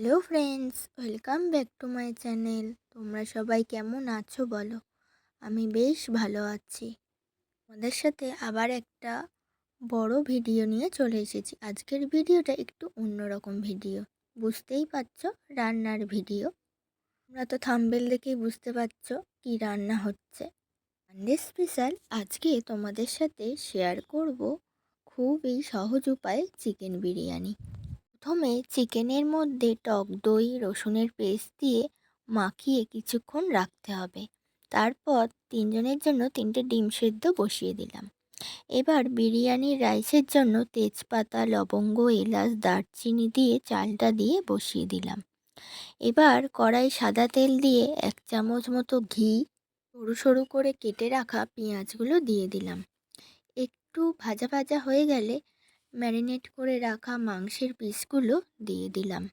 Hello friends, welcome back to my channel. তোমরা সবাই কেমন আছো বলো? আমি বেশ ভালো আছি। তোমাদের সাথে আবার একটা বড় ভিডিও নিয়ে চলে এসেছি। আজকের ভিডিওটা একটু অন্যরকম ভিডিও, বুঝতেই পারছো, রান্নার ভিডিও। তোমরা তো থাম্বনেল দেখেই বুঝতে পারছো কি রান্না হচ্ছে। সানডে স্পেশাল আজকে তোমাদের সাথে শেয়ার করব খুবই সহজ উপায়ে চিকেন বিরিয়ানি। প্রথমে চিকেনের মধ্যে টক দই রসুনের পেস্ট দিয়ে মাখিয়ে কিছুক্ষণ রাখতে হবে। তারপর তিনজনের জন্য 3টে ডিম সেদ্ধ বসিয়ে দিলাম। এবার বিরিয়ানির রাইসের জন্য তেজপাতা, লবঙ্গ, এলাচ, দারচিনি দিয়ে চালটা দিয়ে বসিয়ে দিলাম। এবার কড়াই সাদা তেল দিয়ে 1 চামচ মতো ঘি, সরু সরু করে কেটে রাখা পেঁয়াজগুলো দিয়ে দিলাম। একটু ভাজা ভাজা হয়ে গেলে ম্যারিনেট করে রাখা মাংসের পিসগুলো দিয়ে দিলাম।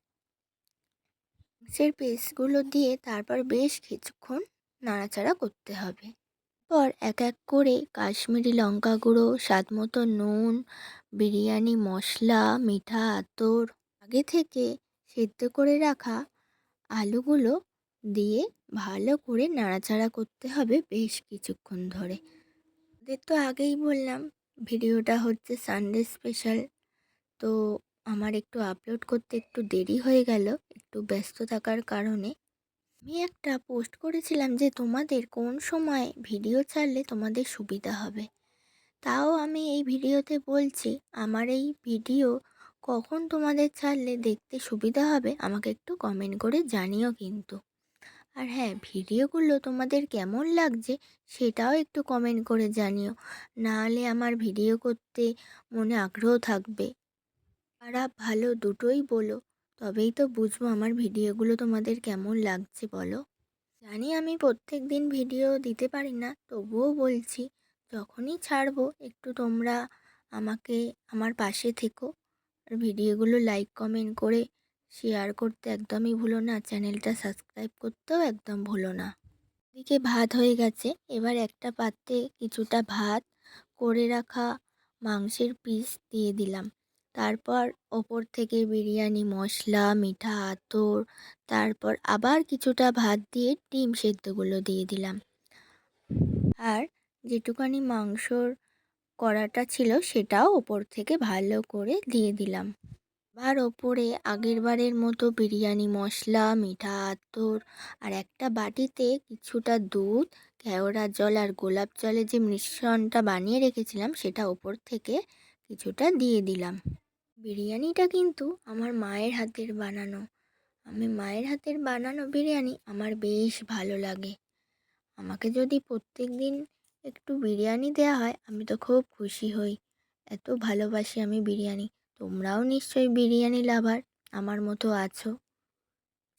মাংসের পিসগুলো দিয়ে তারপর বেশ কিছুক্ষণ নাড়াচাড়া করতে হবে। পর এক এক করে কাশ্মীরি লঙ্কা গুঁড়ো, স্বাদ মতো নুন, বিরিয়ানি মশলা, মিঠা আতর, আগে থেকে সেদ্ধ করে রাখা আলুগুলো দিয়ে ভালো করে নাড়াচাড়া করতে হবে বেশ কিছুক্ষণ ধরে। ওদের তো আগেই বললাম ভিডিওটা হচ্ছে সানডে স্পেশাল, তো আমার একটু আপলোড করতে একটু দেরি হয়ে গেল একটু ব্যস্ত থাকার কারণে। আমি একটা পোস্ট করেছিলাম যে তোমাদের কোন সময় ভিডিও ছাড়লে তোমাদের সুবিধা হবে। তাও আমি এই ভিডিওতে বলছি, আমার এই ভিডিও কখন তোমাদের ছাড়লে দেখতে সুবিধা হবে আমাকে একটু কমেন্ট করে জানিও কিন্তু। আর হ্যাঁ, ভিডিওগুলো তোমাদের কেমন লাগছে সেটাও একটু কমেন্ট করে জানিও, নাহলে আমার ভিডিও করতে মনে আগ্রহ থাকবে। খারাপ ভালো দুটোই বলো, তবেই তো বুঝবো আমার ভিডিওগুলো তোমাদের কেমন লাগছে বলো। জানি আমি প্রত্যেক দিন ভিডিও দিতে পারি না, তবুও বলছি যখনই ছাড়বো একটু তোমরা আমাকে আমার পাশে থেকো। আর ভিডিওগুলো লাইক কমেন্ট করে শেয়ার করতে একদমই ভুলো না, চ্যানেলটা সাবস্ক্রাইব করতেও একদম ভুলো না। এদিকে ভাত হয়ে গেছে, এবার একটা পাত্রে কিছুটা ভাত, করে রাখা মাংসের পিস দিয়ে দিলাম। তারপর ওপর থেকে বিরিয়ানি মশলা, মিঠা আতর, তারপর আবার কিছুটা ভাত দিয়ে ডিম সেদ্ধগুলো দিয়ে দিলাম। আর যেটুকানি মাংসর কড়াটা ছিল সেটাও ওপর থেকে ভালো করে দিয়ে দিলাম। আর ওপরে আগেরবারের মতো বিরিয়ানি মশলা, মিঠা আতর আর একটা বাটিতে কিছুটা দুধ, কেওড়া জল আর গোলাপ জলের যে মিশ্রণটা বানিয়ে রেখেছিলাম সেটা ওপর থেকে কিছুটা দিয়ে দিলাম। বিরিয়ানিটা কিন্তু আমার মায়ের হাতের বানানো। আমি মায়ের হাতের বানানো বিরিয়ানি আমার বেশ ভালো লাগে। আমাকে যদি প্রত্যেক দিন একটু বিরিয়ানি দেওয়া হয় আমি তো খুব খুশি হই। এত ভালোবাসি আমি বিরিয়ানি। তোমরাও নিশ্চয়ই বিরিয়ানি লাভার আমার মতো আছো।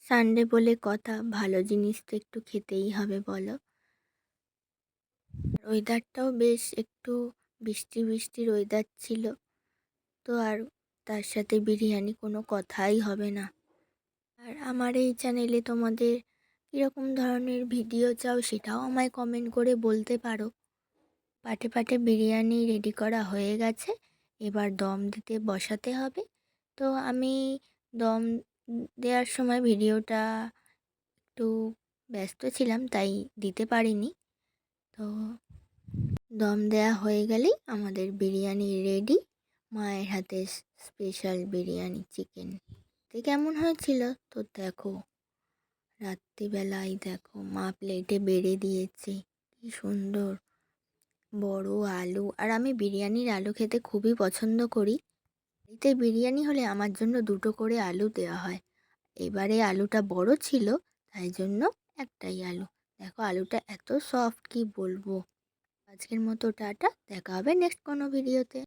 সানডে বলে কথা, ভালো জিনিস তো একটু খেতেই হবে বলো। ওয়েদারটাও বেশ একটু বৃষ্টি বৃষ্টির ওয়েদার ছিল, তো আর তার সাথে বিরিয়ানি কোনো কথাই হবে না। আর আমার এই চ্যানেলে তোমাদের কীরকম ধরনের ভিডিও চাও সেটাও আমায় কমেন্ট করে বলতে পারো। পাটে পাটে বিরিয়ানি রেডি করা হয়ে গেছে, এবার দম দিতে বসাতে হবে। তো আমি দম দেওয়ার সময় ভিডিওটা একটু ব্যস্ত ছিলাম তাই দিতে পারিনি। তো দম দেওয়া হয়ে গেলেই আমাদের বিরিয়ানি রেডি, মায়ের হাতে স্পেশাল বিরিয়ানি চিকেন। তো কেমন হয়েছিল তো দেখো, রাত্রিবেলায় দেখো মা প্লেটে বেড়ে দিয়েছে, কি সুন্দর বড় আলু। আর আমি বিরিয়ানির আলু খেতে খুবই পছন্দ করি। এতে বিরিয়ানি হলে আমার জন্য 2টো করে আলু দেওয়া হয়। এবারে আলুটা বড় ছিল তাই জন্য একটাই আলু। দেখো আলুটা এত সফট কি বলবো। আজকের মতো টাটা, দেখা হবে নেক্সট কোনো ভিডিওতে।